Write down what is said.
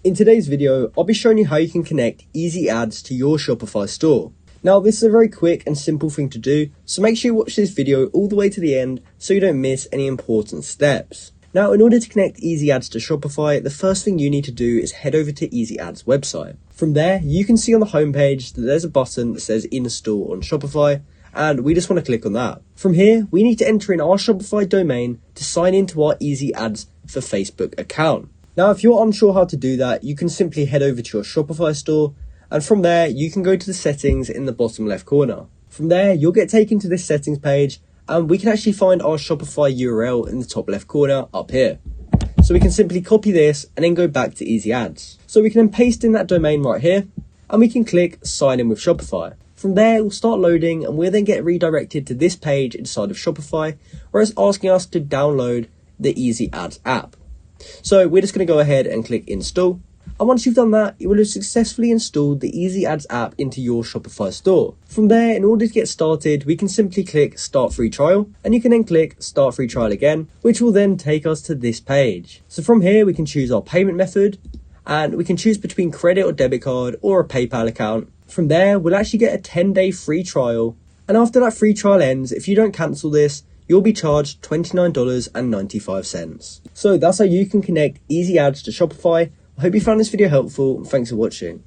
In today's video, I'll be showing you how you can connect easy ads to your Shopify store. Now, this is a very quick and simple thing to do, so make sure you watch this video all the way to the end so you don't miss any important steps. Now, in order to connect Easy Ads to Shopify, the first thing you need to do is head over to Easy Ads website. From there, you can see on the homepage that there's a button that says Install on Shopify, and we just want to click on that. From here, we need to enter in our Shopify domain to sign into our Easy Ads for Facebook account. Now, if you're unsure how to do that, you can simply head over to your Shopify store, and from there, you can go to the settings in the bottom left corner. From there, you'll get taken to this settings page, and we can actually find our Shopify URL in the top left corner up here. So we can simply copy this and then go back to Easy Ads. So we can then paste in that domain right here, and we can click Sign in with Shopify. From there, it will start loading, and we'll then get redirected to this page inside of Shopify, where it's asking us to download the Easy Ads app. So we're just going to go ahead and click Install. And once you've done that, you will have successfully installed the Easy Ads app into your Shopify store. From there, in order to get started, we can simply click Start Free Trial, and you can then click Start Free Trial again, which will then take us to this page. So from here, we can choose our payment method, and we can choose between credit or debit card or a PayPal account. From there, we'll actually get a 10-day free trial. And after that free trial ends, if you don't cancel this, you'll be charged $29.95. So that's how you can connect Easy Ads to Shopify. I hope you found this video helpful, and thanks for watching.